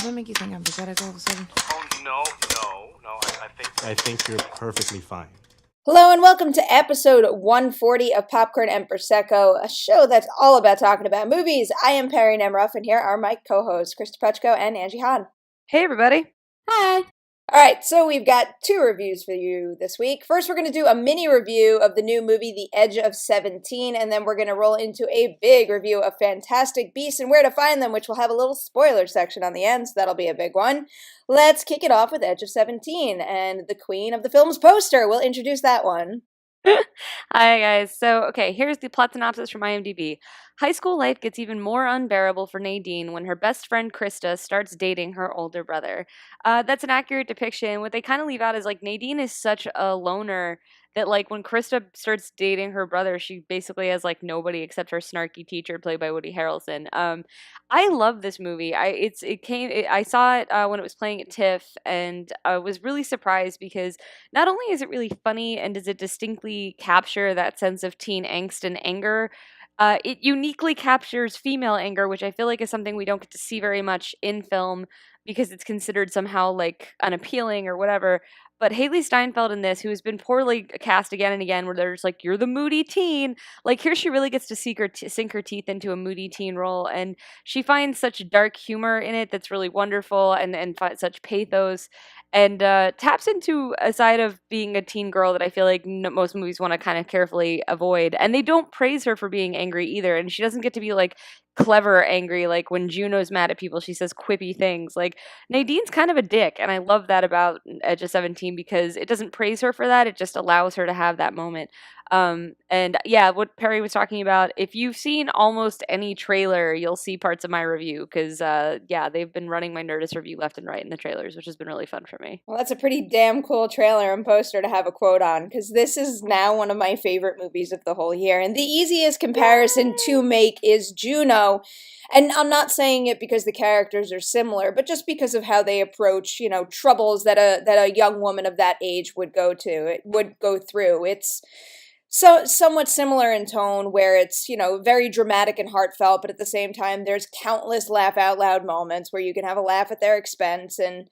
Does that make you think I'm pathetic all of a sudden? Oh, no. I think you're perfectly fine. Hello and welcome to episode 140 of Popcorn and Prosecco, a show that's all about talking about movies. I am Perri Nemiroff, and here are my co-hosts, Kristy Puchko and Angie. Hey, everybody. Hi. All right, so we've got two reviews for you this week. First, we're going to do a mini review of the new movie, The Edge of 17, and then we're going to roll into a big review of Fantastic Beasts and Where to Find Them, which will have a little spoiler section on the end, so that'll be a big one. Let's kick it off with Edge of 17, and the queen of the film's poster. We'll introduce that one. Hi, guys. So, here's the plot synopsis from IMDb. High school life gets even more unbearable for Nadine when her best friend Krista starts dating her older brother. That's an accurate depiction. What they kind of leave out is, Nadine is such a loner that, when Krista starts dating her brother, she basically has, nobody except her snarky teacher played by Woody Harrelson. I love this movie. I saw it when it was playing at TIFF, and I was really surprised because not only is it really funny and does it distinctly capture that sense of teen angst and anger, it uniquely captures female anger, which I feel like is something we don't get to see very much in film because it's considered somehow unappealing or whatever. But Haley Steinfeld in this, who has been poorly cast again and again, where they're just you're the moody teen. Here she really gets to sink her teeth into a moody teen role. And she finds such dark humor in it that's really wonderful and such pathos. And taps into a side of being a teen girl that I feel like most movies want to kind of carefully avoid. And they don't praise her for being angry either. And she doesn't get to be clever angry. When Juno's mad at people, she says quippy things. Nadine's kind of a dick. And I love that about Edge of 17 because it doesn't praise her for that. It just allows her to have that moment. And yeah, what Perri was talking about, if you've seen almost any trailer, you'll see parts of my review because, they've been running my Nerdist review left and right in the trailers, which has been really fun for me. Well, that's a pretty damn cool trailer and poster to have a quote on because this is now one of my favorite movies of the whole year. And the easiest comparison to make is Juno. And I'm not saying it because the characters are similar, but just because of how they approach, troubles that a young woman of that age would go through. It's so somewhat similar in tone where it's, very dramatic and heartfelt, but at the same time, there's countless laugh out loud moments where you can have a laugh at their expense. And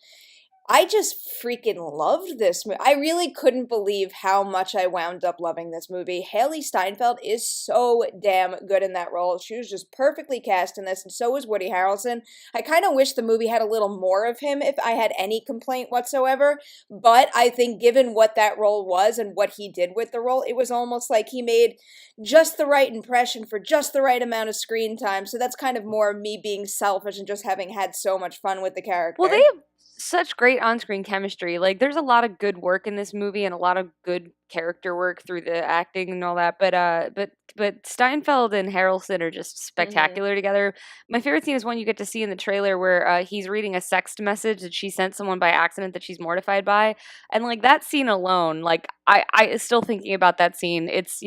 I just freaking loved this movie. I really couldn't believe how much I wound up loving this movie. Haley Steinfeld is so damn good in that role. She was just perfectly cast in this, and so was Woody Harrelson. I kind of wish the movie had a little more of him if I had any complaint whatsoever, but I think given what that role was and what he did with the role, it was almost like he made just the right impression for just the right amount of screen time, so that's kind of more me being selfish and just having had so much fun with the character. Well, they have such great on-screen chemistry. There's a lot of good work in this movie and a lot of good character work through the acting and all that. But Steinfeld and Harrelson are just spectacular together. My favorite scene is one you get to see in the trailer where he's reading a sext message that she sent someone by accident that she's mortified by, and that scene alone, I still thinking about that scene. It's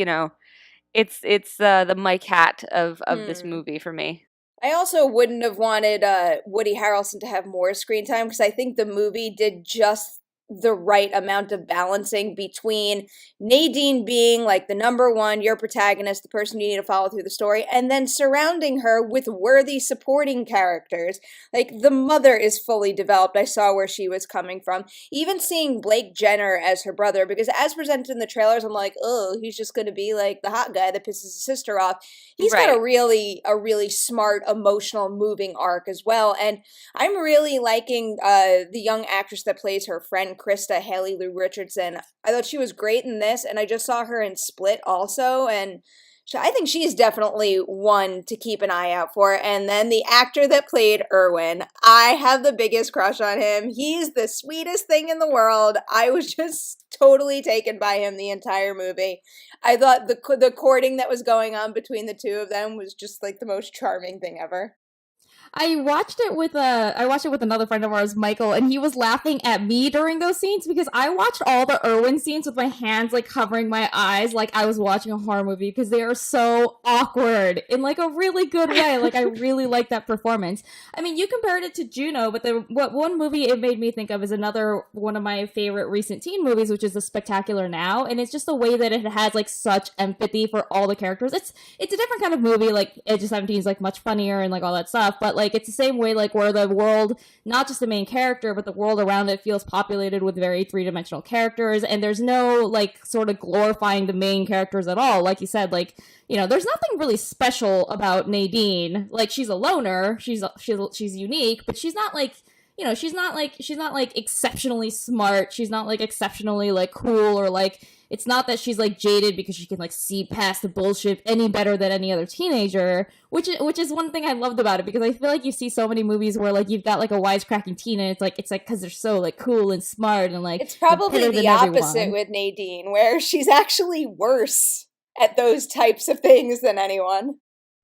it's the Mike Hat of this movie for me. I also wouldn't have wanted Woody Harrelson to have more screen time because I think the movie did just the right amount of balancing between Nadine being the number one, your protagonist, the person you need to follow through the story, and then surrounding her with worthy supporting characters. The mother is fully developed. I saw where she was coming from. Even seeing Blake Jenner as her brother, because as presented in the trailers, I'm oh, he's just going to be the hot guy that pisses his sister off. He's got a really smart, emotional, moving arc as well. And I'm really liking the young actress that plays her friend, Krista, Haley Lou Richardson. I thought she was great in this, and I just saw her in Split also, and I think she's definitely one to keep an eye out for. And then the actor that played Erwin, I have the biggest crush on him. He's the sweetest thing in the world. I was just totally taken by him the entire movie. I thought the courting that was going on between the two of them was just the most charming thing ever. I watched it with another friend of ours, Michael, and he was laughing at me during those scenes because I watched all the Erwin scenes with my hands covering my eyes like I was watching a horror movie because they are so awkward in a really good way. I really like that performance. I mean, you compared it to Juno, but one movie it made me think of is another one of my favorite recent teen movies, which is The Spectacular Now, and it's just the way that it has such empathy for all the characters. It's a different kind of movie. Edge of 17 is much funnier and all that stuff, but Like, it's the same way, like, where the world, not just the main character, but the world around it feels populated with very three-dimensional characters, and there's no, like, sort of glorifying the main characters at all. Like you said, like, you know, there's nothing really special about Nadine. Like, she's a loner, she's unique, but she's not, like, you know, she's not like exceptionally smart. She's not like exceptionally like cool, or like, it's not that she's like jaded because she can like see past the bullshit any better than any other teenager, which is one thing I loved about it, because I feel like you see so many movies where like you've got like a wisecracking teen, and it's like because they're so like cool and smart and like, it's probably the opposite everyone. with Nadine, where she's actually worse at those types of things than anyone.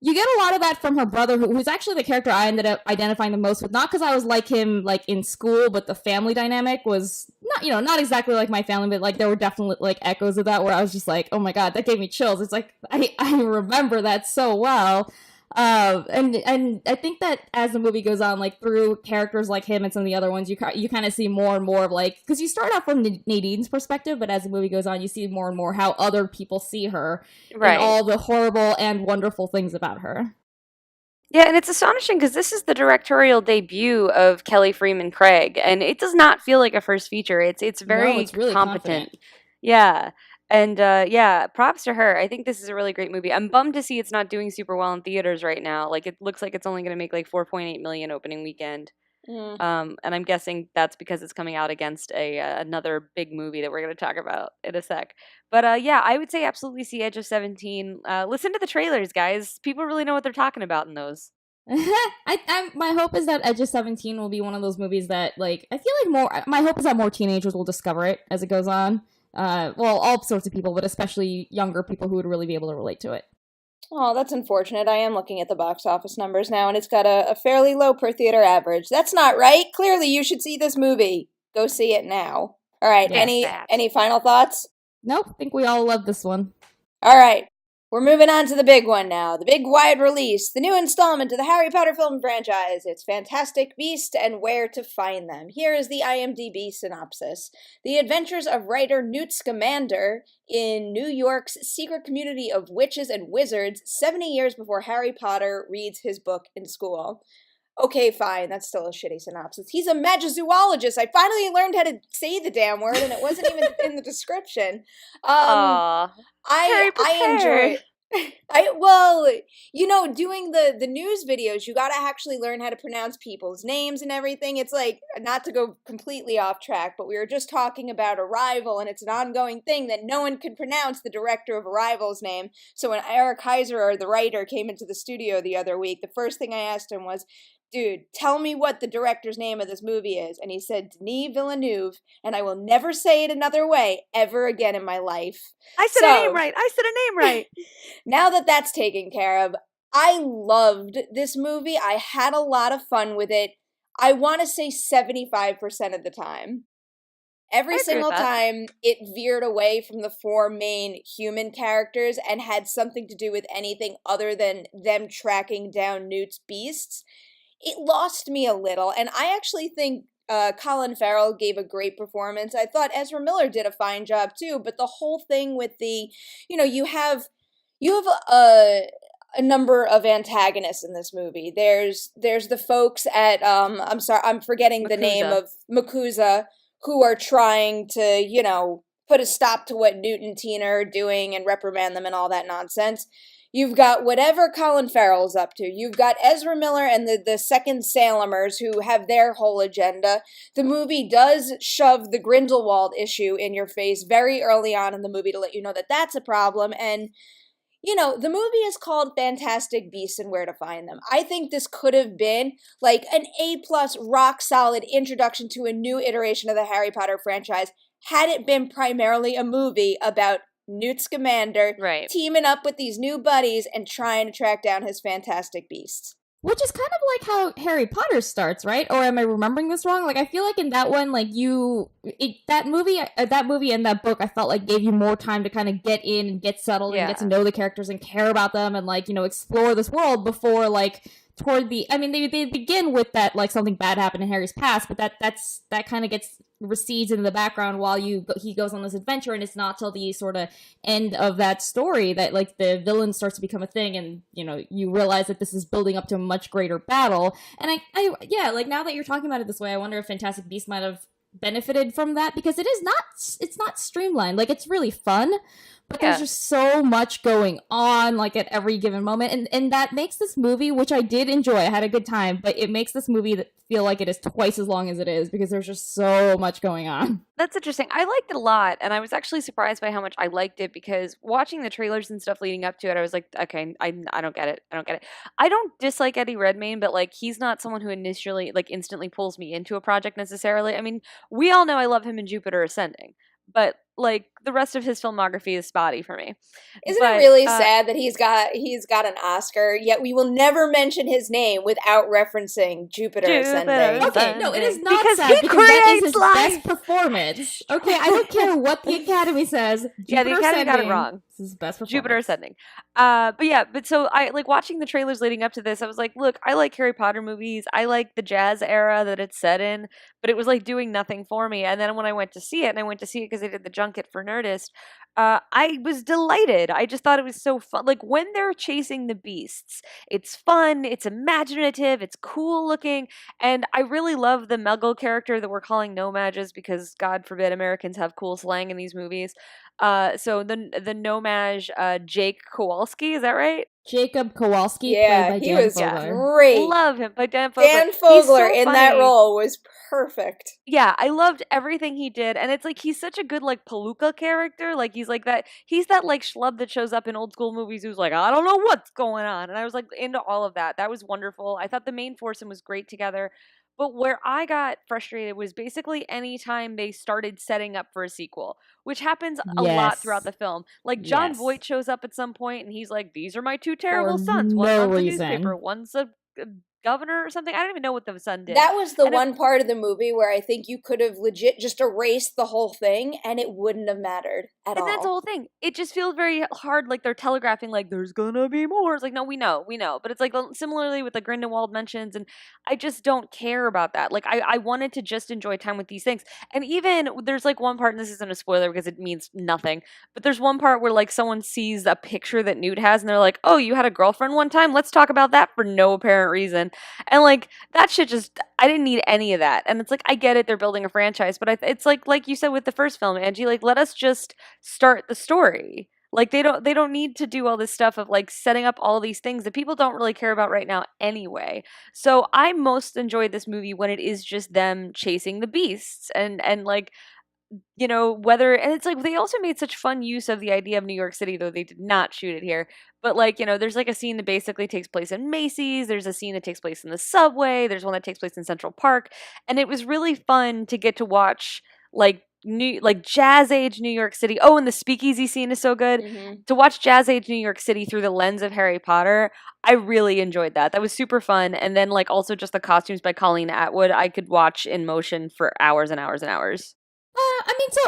You get a lot of that from her brother, who's actually the character I ended up identifying the most with. Not because I was like him, like, in school, but the family dynamic was not, you know, not exactly like my family, but like there were definitely like echoes of that where I was just like, oh my god, that gave me chills. It's like I remember that so well. And I think that as the movie goes on, like through characters like him and some of the other ones, you kind of see more and more of like, because you start off from Nadine's perspective, but as the movie goes on, you see more and more how other people see her, right, and all the horrible and wonderful things about her. Yeah, and it's astonishing because this is the directorial debut of Kelly Freeman Craig, and it does not feel like a first feature. It's very really competent. Confident. Yeah. And yeah, props to her. I think this is a really great movie. I'm bummed to see it's not doing super well in theaters right now. Like, it looks like it's only going to make like 4.8 million opening weekend. And I'm guessing that's because it's coming out against another big movie that we're going to talk about in a sec. But yeah, I would say absolutely see Edge of 17. Listen to the trailers, guys. People really know what they're talking about in those. My hope is that Edge of 17 will be one of those movies that, like, I feel like my hope is that more teenagers will discover it as it goes on. Well, all sorts of people, but especially younger people who would really be able to relate to it. Oh, that's unfortunate. I am looking at the box office numbers now, and it's got a fairly low per theater average. That's not right. Clearly, you should see this movie. Go see it now. All right. Yes, any final thoughts? Nope. I think we all love this one. All right. We're moving on to the big one now. The big wide release. The new installment to the Harry Potter film franchise. It's Fantastic Beasts and Where to Find Them. Here is the IMDb synopsis. The adventures of writer Newt Scamander in New York's secret community of witches and wizards 70 years before Harry Potter reads his book in school. Okay, fine. That's still a shitty synopsis. He's a magizoologist. I finally learned how to say the damn word, and it wasn't even in the description. I enjoy it. Doing the news videos, you gotta actually learn how to pronounce people's names and everything. It's like, not to go completely off track, but we were just talking about Arrival, and it's an ongoing thing that no one could pronounce the director of Arrival's name. So when Eric Heiser, the writer, came into the studio the other week, the first thing I asked him was, dude, tell me what the director's name of this movie is. And he said, Denis Villeneuve, and I will never say it another way ever again in my life. I said a name right. Now that that's taken care of, I loved this movie. I had a lot of fun with it. I want to say 75% of the time. Every single time it veered away from the four main human characters and had something to do with anything other than them tracking down Newt's beasts, it lost me a little. And I actually think Colin Farrell gave a great performance. I thought Ezra Miller did a fine job too, but the whole thing with you have a number of antagonists in this movie. There's the folks at I'm forgetting the name of MACUSA, who are trying to, put a stop to what Newt and Tina are doing and reprimand them and all that nonsense. You've got whatever Colin Farrell's up to. You've got Ezra Miller and the second Salemers who have their whole agenda. The movie does shove the Grindelwald issue in your face very early on in the movie to let you know that that's a problem. And, the movie is called Fantastic Beasts and Where to Find Them. I think this could have been like an A+ rock solid introduction to a new iteration of the Harry Potter franchise had it been primarily a movie about Newt Scamander teaming up with these new buddies and trying to track down his fantastic beasts. Which is kind of like how Harry Potter starts, right? Or am I remembering this wrong? Like, I feel like in that one, like that movie and that book, I felt like gave you more time to kind of get in and get settled and get to know the characters and care about them and explore this world before toward the, I mean, they begin with that, like, something bad happened in Harry's past, but that kind of gets recedes into the background while he goes on this adventure, and it's not till the sort of end of that story that, like, the villain starts to become a thing, and, you know, you realize that this is building up to a much greater battle. And I yeah, like, now that you're talking about it this way, I wonder if Fantastic Beasts might have benefited from that, because it's not streamlined. Like, it's really fun, but there's just so much going on, like, at every given moment, and that makes this movie, which I did enjoy, I had a good time, but it makes this movie that feel like it is twice as long as it is, because there's just so much going on. That's interesting. I liked it a lot, and I was actually surprised by how much I liked it, because watching the trailers and stuff leading up to it, I was like, okay, I don't get it. I don't dislike Eddie Redmayne, but, like, he's not someone who initially, like, instantly pulls me into a project necessarily. I mean, we all know I love him in Jupiter Ascending, but, like, the rest of his filmography is spotty for me. Isn't it really sad that he's got an Oscar, yet we will never mention his name without referencing Jupiter Ascending? Okay, no, it is not because sad, he because that is his creates best performance. Okay, I don't care what the Academy says. Yeah, the Jupiter Academy got it Ascending wrong. is his best performance. Jupiter Ascending. But so I, like, watching the trailers leading up to this, I was like, look, I like Harry Potter movies. I like the jazz era that it's set in, but it was, like, doing nothing for me. And then when I went to see it, and I went to see it because they did the junket for Nerdist, I was delighted. I just thought it was so fun. Like, when they're chasing the beasts, it's fun, it's imaginative, it's cool looking, and I really love the Muggle character that we're calling No-Mages, because God forbid Americans have cool slang in these movies. So the No-Mage, Jake Kowalski, is that right? Jacob Kowalski, Yeah, played by he Dan was Fogler. great. Love him, by Dan Fogler. Dan He's Fogler so in that funny. role was perfect. Yeah, I loved everything he did, and it's like he's such a good, like, palooka character. Like, he's that like schlub that shows up in old school movies who's like, I don't know what's going on, and I was like into all of that. That was wonderful. I thought the main foursome was great together. But where I got frustrated was basically any time they started setting up for a sequel, which happens a lot throughout the film. Like, John Voight shows up at some point, and he's like, these are my two terrible sons. One runs a newspaper, one's a governor or something. I don't even know what the son did. That was the one part of the movie where I think you could have legit just erased the whole thing and it wouldn't have mattered at all. And that's the whole thing. It just feels very hard, like they're telegraphing, like, there's gonna be more. It's like, no, we know. But it's like, similarly with the Grindelwald mentions, and I just don't care about that. Like, I wanted to just enjoy time with these things. And even, there's like one part, and this isn't a spoiler because it means nothing, but there's one part where, like, someone sees a picture that Newt has, and they're like, oh, you had a girlfriend one time? Let's talk about that for no apparent reason. And, like, that shit just, I didn't need any of that. And it's like, I get it, they're building a franchise, but it's like you said with the first film, Angie, like, let us just start the story. Like, they don't need to do all this stuff of, like, setting up all these things that people don't really care about right now anyway. So I most enjoyed this movie when it is just them chasing the beasts, and like, you know, whether, and it's like, they also made such fun use of the idea of New York City, though they did not shoot it here. But, like, you know, there's like a scene that basically takes place in Macy's, there's a scene that takes place in the subway, there's one that takes place in Central Park, and it was really fun to get to watch, like, jazz age New York City. Oh, and the speakeasy scene is so good. Mm-hmm. To watch jazz age New York City through the lens of Harry Potter, I really enjoyed that. That was super fun. And then, like, also just the costumes by Colleen Atwood, I could watch in motion for hours and hours and hours. I mean, so,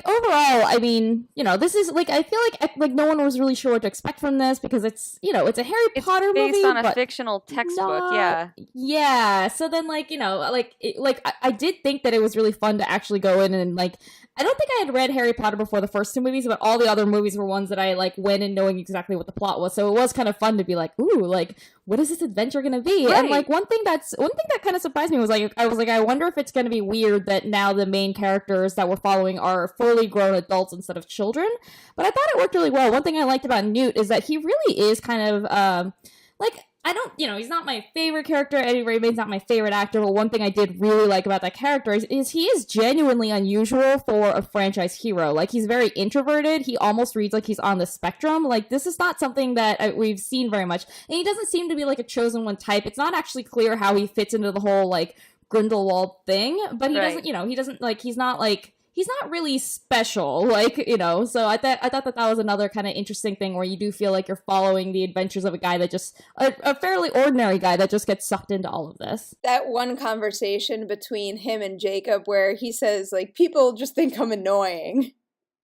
overall, I mean, you know, this is, like, I feel like no one was really sure what to expect from this, because it's, you know, it's a Harry Potter movie. It's based on a fictional textbook, yeah. Yeah, so then, like, you know, I did think that it was really fun to actually go in and, like, I don't think I had read Harry Potter before the first two movies, but all the other movies were ones that I, like, went in knowing exactly what the plot was, so it was kind of fun to be like, ooh, like, what is this adventure gonna be? Right. And, like, one thing that kind of surprised me was, like, I wonder if it's gonna be weird that now the main characters that we're following are fully grown adults instead of children, but I thought it worked really well. One thing I liked about Newt is that he really is kind of, like, I don't, you know, he's not my favorite character. Eddie Redmayne's not my favorite actor, but one thing I did really like about that character is he is genuinely unusual for a franchise hero. Like, he's very introverted. He almost reads like he's on the spectrum. Like, this is not something that we've seen very much. And he doesn't seem to be, like, a chosen one type. It's not actually clear how he fits into the whole, like, Grindelwald thing, but he doesn't, you know, he's not really special, like, you know, so I thought that was another kind of interesting thing where you do feel like you're following the adventures of a guy that just, a fairly ordinary guy that just gets sucked into all of this. That one conversation between him and Jacob where he says, like, people just think I'm annoying.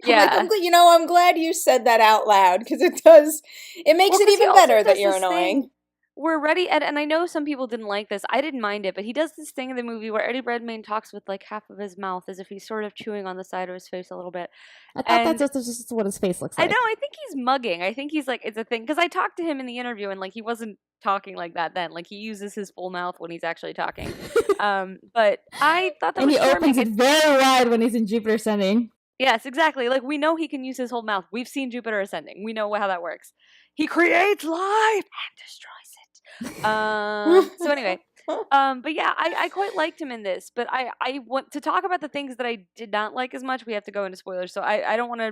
Yeah. I'm glad you said that out loud, because it makes it even better that you're annoying. we're ready, and I know some people didn't like this. I didn't mind it, but he does this thing in the movie where Eddie Redmayne talks with like half of his mouth as if he's sort of chewing on the side of his face a little bit. I thought that's just what his face looks I like. know, I think he's mugging. I think he's like, it's a thing. Because I talked to him in the interview and like he wasn't talking like that then. Like he uses his full mouth when he's actually talking. But I thought that And was he opens it very wide when he's in Jupiter Ascending. Yes, exactly. Like we know he can use his whole mouth. We've seen Jupiter Ascending. We know how that works. He creates life and destroys it. So anyway, but yeah, I quite liked him in this. But I want to talk about the things that I did not like as much. We have to go into spoilers, so I don't want to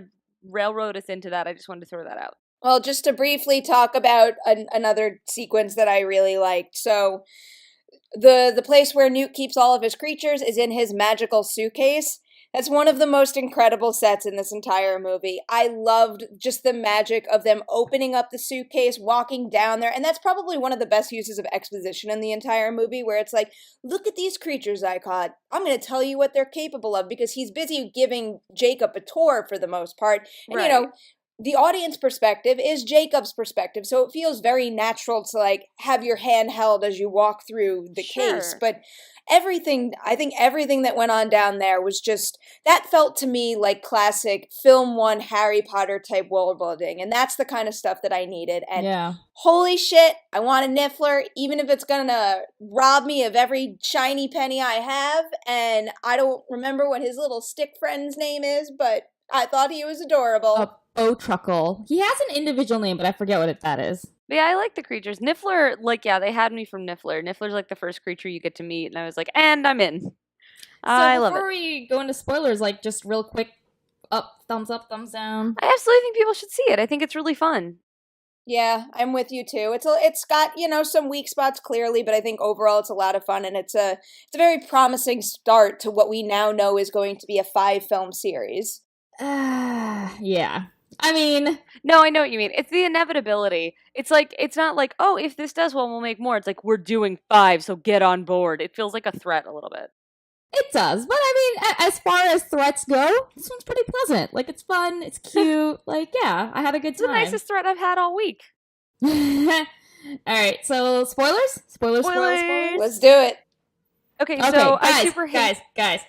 railroad us into that. I just wanted to throw that out. Well, just to briefly talk about another sequence that I really liked. So the place where Newt keeps all of his creatures is in his magical suitcase. That's one of the most incredible sets in this entire movie. I loved just the magic of them opening up the suitcase, walking down there, and that's probably one of the best uses of exposition in the entire movie, where it's like, look at these creatures I caught. I'm going to tell you what they're capable of, because he's busy giving Jacob a tour for the most part. And, Right. you know, the audience perspective is Jacob's perspective, so it feels very natural to, like, have your hand held as you walk through the case. Sure. But I think everything that went on down there was just, that felt to me like classic film one Harry Potter type world building, and that's the kind of stuff that I needed. And Yeah. holy shit, I want a Niffler, even if it's gonna rob me of every shiny penny I have. And I don't remember what his little stick friend's name is, but I thought he was adorable. Truckle. He has an individual name, but I forget what that is. But yeah, I like the creatures. Niffler, like, yeah, they had me from Niffler. Niffler's like the first creature you get to meet, and I was like, and I'm in. I love it. Before we go into spoilers, like, just real quick, thumbs up, thumbs down. I absolutely think people should see it. I think it's really fun. Yeah, I'm with you too. It's got, you know, some weak spots clearly, but I think overall it's a lot of fun, and it's a very promising start to what we now know is going to be a 5-film series. Yeah. I mean, No, I know what you mean. It's the inevitability. It's like, it's not like, oh, if this does well, we'll make more. It's like, we're doing 5, so get on board. It feels like a threat a little bit. it does. But I mean, as far as threats go, this one's pretty pleasant. Like, it's fun, it's cute. Like, yeah, I had a good It's the time. nicest threat I've had all week. All right, so spoilers? Spoilers. Let's do it. Okay, Okay, so guys, I super hate... guys.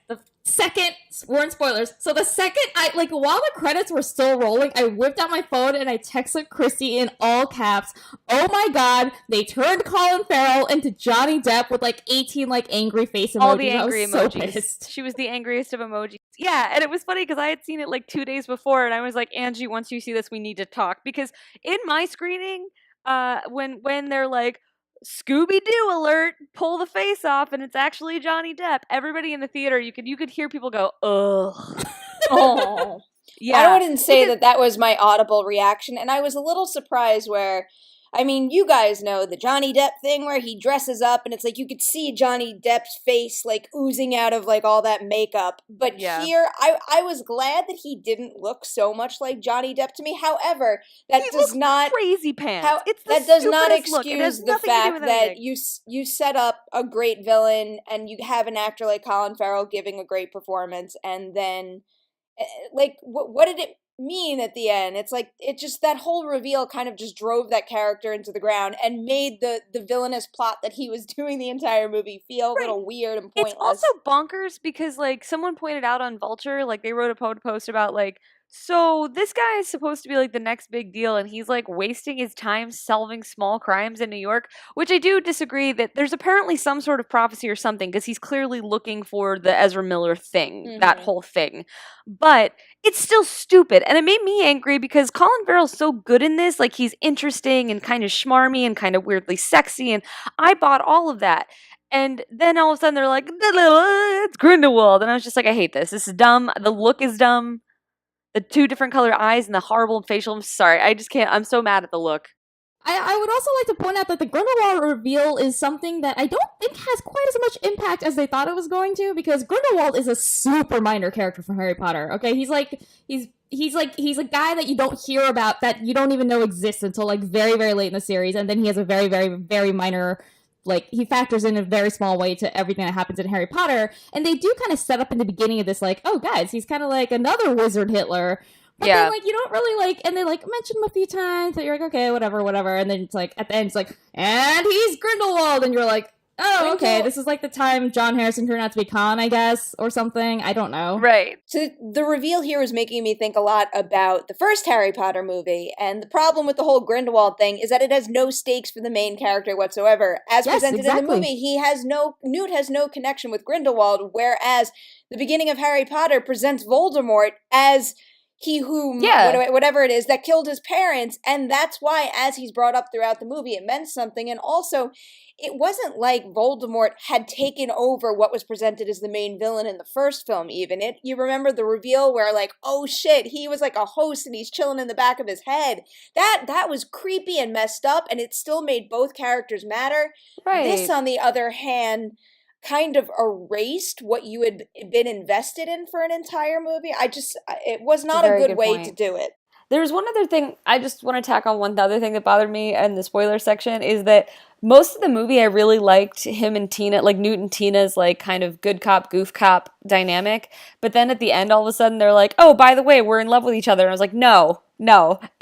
The second, we're in spoilers. So the second, while the credits were still rolling, I whipped out my phone and I texted Kristy in all caps, oh my god, they turned Colin Farrell into Johnny Depp with 18 angry face emojis. All the angry I was so emojis. pissed. She was the angriest of emojis. Yeah, and it was funny because I had seen it 2 days before, and I was like, Angie, once you see this, we need to talk. Because in my screening, when they're like, Scooby-Doo alert, pull the face off, and it's actually Johnny Depp, everybody in the theater, you could hear people go, ugh. Oh. Yeah. I wouldn't say that was my audible reaction, and I was a little surprised where, I mean, you guys know the Johnny Depp thing where he dresses up and it's like you could see Johnny Depp's face oozing out of all that makeup. But Yeah. here, I was glad that he didn't look so much like Johnny Depp to me. However, that He does looks not crazy pants. It's the that does not stupidest look. It has excuse the nothing to do fact with that anything. you set up a great villain and you have an actor like Colin Farrell giving a great performance, and then what did it mean at the end? It's it just, that whole reveal kind of just drove that character into the ground and made the villainous plot that he was doing the entire movie feel a little weird and pointless. It's also bonkers because someone pointed out on Vulture, they wrote a post about so this guy is supposed to be the next big deal, and he's wasting his time solving small crimes in New York, which I do disagree that there's apparently some sort of prophecy or something, because he's clearly looking for the Ezra Miller thing, that whole thing. But it's still stupid, and it made me angry because Colin Farrell's so good in this. He's interesting and kind of schmarmy and kind of weirdly sexy, and I bought all of that. And then all of a sudden they're like, it's Grindelwald, and I was just like, I hate this. This is dumb. The look is dumb. The 2 different color eyes and the horrible facial. I'm sorry. I just can't. I'm so mad at the look. I would also like to point out that the Grindelwald reveal is something that I don't think has quite as much impact as they thought it was going to, because Grindelwald is a super minor character from Harry Potter. Okay, he's a guy that you don't hear about, that you don't even know exists until very, very late in the series, and then he has a very, very, very minor, he factors in a very small way to everything that happens in Harry Potter, and they do kind of set up in the beginning of this, oh guys, he's kind of like another wizard Hitler. But then, like, you don't really, like, and they, like, mention him a few times, that you're like, okay, whatever, and then it's like, at the end, it's like, and he's Grindelwald, and you're like, oh, okay, this is like the time John Harrison turned out to be Khan, I guess, or something. I don't know. Right. So the reveal here is making me think a lot about the first Harry Potter movie, and the problem with the whole Grindelwald thing is that it has no stakes for the main character whatsoever. As presented in the movie, Newt has no connection with Grindelwald, whereas the beginning of Harry Potter presents Voldemort as he who, whatever it is, that killed his parents, and that's why, as he's brought up throughout the movie, it meant something, and also, it wasn't like Voldemort had taken over what was presented as the main villain in the first film, even. You remember the reveal where, like, oh shit, he was like a host and he's chilling in the back of his head. That was creepy and messed up, and it still made both characters matter. Right. This, on the other hand, kind of erased what you had been invested in for an entire movie. It was not a good way to do it. There's one other thing, I just want to tack on one other thing that bothered me in the spoiler section, is that most of the movie I really liked him and Tina, like Newt and Tina's like kind of good cop, goof cop dynamic. But then at the end, all of a sudden they're like, oh, by the way, we're in love with each other. And I was like, no.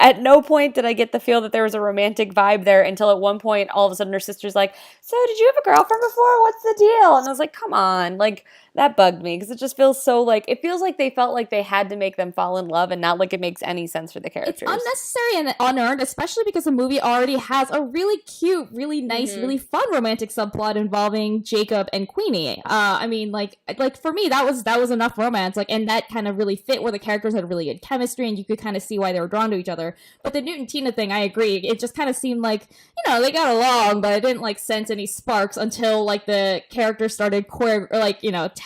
At no point did I get the feel that there was a romantic vibe there until at one point, all of a sudden her sister's like, so did you have a girlfriend before? What's the deal? And I was like, come on. Like, that bugged me because it just feels so like, it feels like they felt like they had to make them fall in love and not like it makes any sense for the characters. It's unnecessary and unearned, especially because the movie already has a really cute, really nice, really fun romantic subplot involving Jacob and Queenie. I mean, like for me, that was enough romance, like, and that kind of really fit where the characters had really good chemistry and you could kind of see why they were drawn to each other. But the Newt and Tina thing, I agree, it just kind of seemed like, you know, they got along, but I didn't like sense any sparks until like the characters started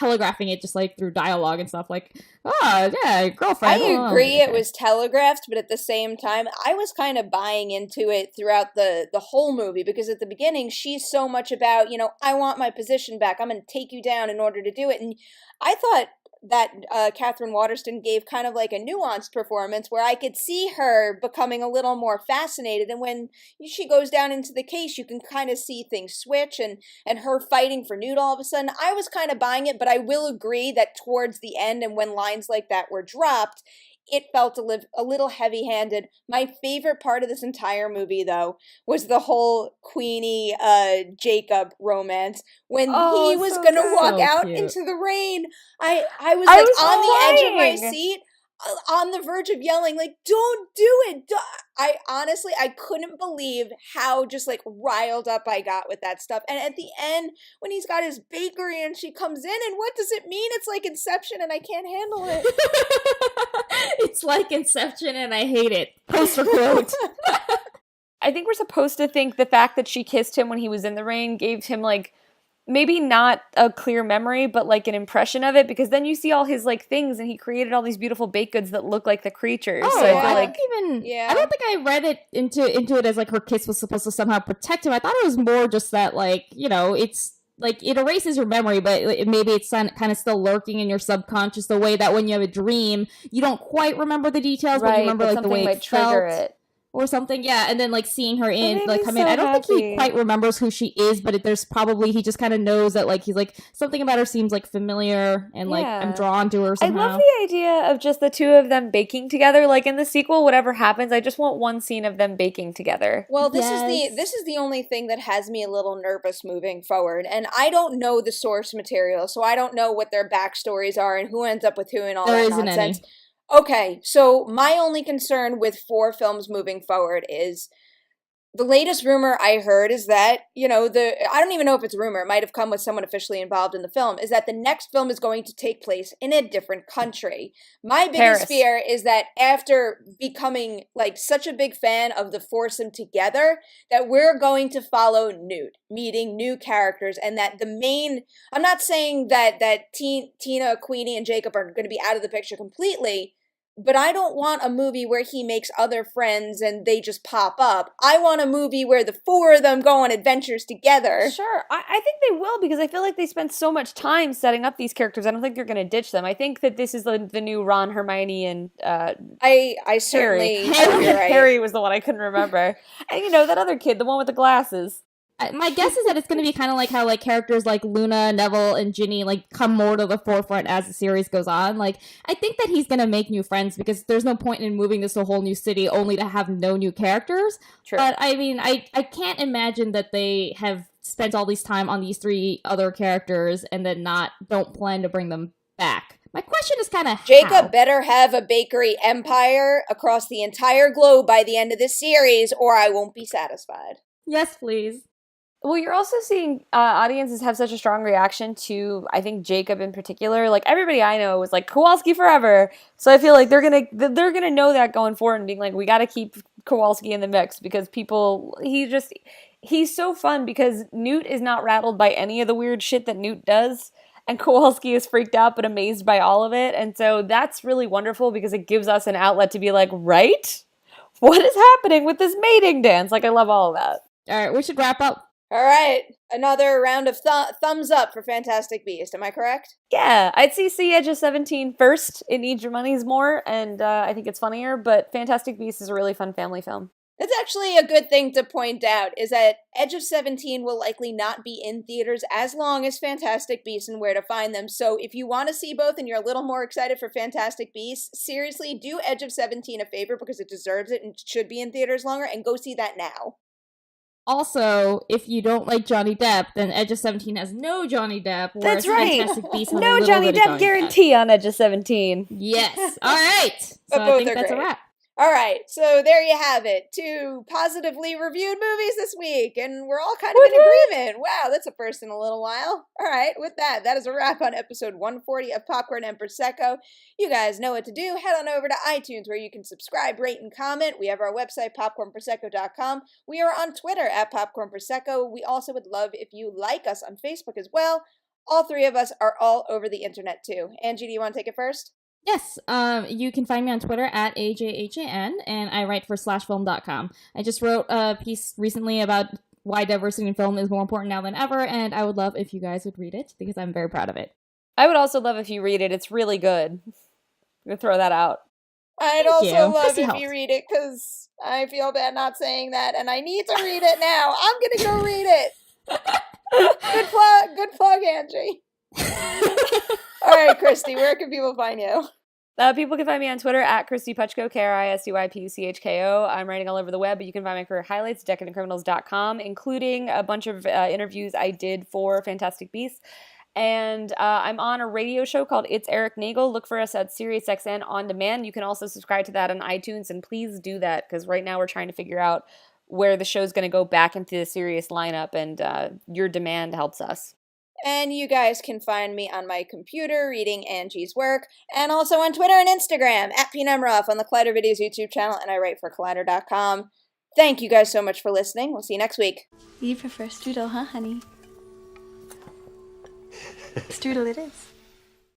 telegraphing it just like through dialogue and stuff, like, oh yeah, girlfriend. I agree it was telegraphed, but at the same time, I was kind of buying into it throughout the whole movie, because at the beginning, she's so much about, you know, I want my position back, I'm going to take you down in order to do it, and I thought that Catherine Waterston gave kind of like a nuanced performance where I could see her becoming a little more fascinated, and when she goes down into the case, you can kind of see things switch, and her fighting for Newt all of a sudden. I was kind of buying it, but I will agree that towards the end and when lines like that were dropped, it felt a little heavy-handed. My favorite part of this entire movie, though, was the whole Queenie Jacob romance. When he was going to walk out into the rain, I was on the edge of my seat, on the verge of yelling, like, don't do it. I honestly, I couldn't believe how just like riled up I got with that stuff. And at the end, when he's got his bakery and she comes in, and what does it mean? It's like Inception and I can't handle it. It's like Inception and I hate it. Poster quote. I think we're supposed to think the fact that she kissed him when he was in the rain gave him like maybe not a clear memory, but like an impression of it, because then you see all his like things and he created all these beautiful baked goods that look like the creatures. Oh, so yeah. I like, I don't think I read it into it as like her kiss was supposed to somehow protect him. I thought it was more just that, like, you know, it's like it erases your memory, but maybe it's kind of still lurking in your subconscious, the way that when you have a dream, you don't quite remember the details, but you remember like the way it felt. Or something, yeah, and then like seeing her come in. I don't think he quite remembers who she is, but there's probably, he just kind of knows that like he's like, something about her seems like familiar, and like I'm drawn to her somehow. I love the idea of just the two of them baking together. Like in the sequel, whatever happens, I just want one scene of them baking together. Well, this is the only thing that has me a little nervous moving forward, and I don't know the source material, so I don't know what their backstories are and who ends up with who and all that nonsense. Any. Okay, so my only concern with 4 films moving forward is the latest rumor I heard is that, you know, I don't even know if it's a rumor, it might have come with someone officially involved in the film, is that the next film is going to take place in a different country. My biggest fear is that after becoming like such a big fan of the foursome together, that we're going to follow Newt, meeting new characters, and that I'm not saying that Tina, Queenie, and Jacob are going to be out of the picture completely, but I don't want a movie where he makes other friends and they just pop up. I want a movie where the 4 of them go on adventures together. Sure. I think they will, because I feel like they spend so much time setting up these characters. I don't think they're going to ditch them. I think that this is the new Ron, Hermione, and I certainly... Harry. Harry was the one I couldn't remember. And you know, that other kid, the one with the glasses. My guess is that it's going to be kind of like how like characters like Luna, Neville, and Ginny like come more to the forefront as the series goes on. Like, I think that he's going to make new friends because there's no point in moving this to a whole new city only to have no new characters. True. But I mean, I can't imagine that they have spent all this time on these 3 other characters and then don't plan to bring them back. My question is kind of Jacob better have a bakery empire across the entire globe by the end of this series, or I won't be satisfied. Yes, please. Well, you're also seeing audiences have such a strong reaction to, I think, Jacob in particular. Like, everybody I know was like, Kowalski forever. So I feel like they're gonna know that going forward and being like, we got to keep Kowalski in the mix because he's so fun because Newt is not rattled by any of the weird shit that Newt does. And Kowalski is freaked out but amazed by all of it. And so that's really wonderful because it gives us an outlet to be like, right? What is happening with this mating dance? Like, I love all of that. All right, we should wrap up. All right, another round of thumbs up for Fantastic Beast. Am I correct? Yeah, I'd see Edge of 17 first. It needs your monies more, and I think it's funnier, but Fantastic Beasts is a really fun family film. That's actually a good thing to point out, is that Edge of 17 will likely not be in theaters as long as Fantastic Beasts and Where to Find Them. So if you want to see both and you're a little more excited for Fantastic Beasts, seriously, do Edge of 17 a favor because it deserves it and should be in theaters longer, and go see that now. Also, if you don't like Johnny Depp, then Edge of 17 has no Johnny Depp. That's right. Fantastic Beasts has a No little Johnny bit of Depp guarantee on Edge of 17. Yes. All right. So But I both think are that's great. a wrap. All right, so there you have it. 2 positively reviewed movies this week, and we're all kind of in agreement. Wow, that's a first in a little while. All right, with that is a wrap on episode 140 of Popcorn and Prosecco. You guys know what to do. Head on over to iTunes where you can subscribe, rate, and comment. We have our website, popcornprosecco.com. We are on Twitter at Popcorn Prosecco. We also would love if you like us on Facebook as well. All 3 of us are all over the internet too. Angie, do you want to take it first? Yes, you can find me on Twitter at AJHAN, and I write for slashfilm.com. I just wrote a piece recently about why diversity in film is more important now than ever, and I would love if you guys would read it, because I'm very proud of it. I would also love if you read it. It's really good. I'm going to throw that out. I'd Thank also you. love Christy if helped. you read it, because I feel bad not saying that, and I need to read it now. I'm going to go read it. Good plug, Angie. All right, Kristy, where can people find you? People can find me on Twitter at Kristy Puchko, KristyPuchko. I'm writing all over the web, but you can find my career highlights at decadentcriminals.com, including a bunch of interviews I did for Fantastic Beasts. And I'm on a radio show called It's Eric Nagel. Look for us at SiriusXM On Demand. You can also subscribe to that on iTunes, and please do that, because right now we're trying to figure out where the show's going to go back into the Sirius lineup, and your demand helps us. And you guys can find me on my computer reading Angie's work, and also on Twitter and Instagram at Nemiroff on the Collider Videos YouTube channel, and I write for Collider.com. Thank you guys so much for listening. We'll see you next week. You prefer strudel, huh, honey? Strudel it is.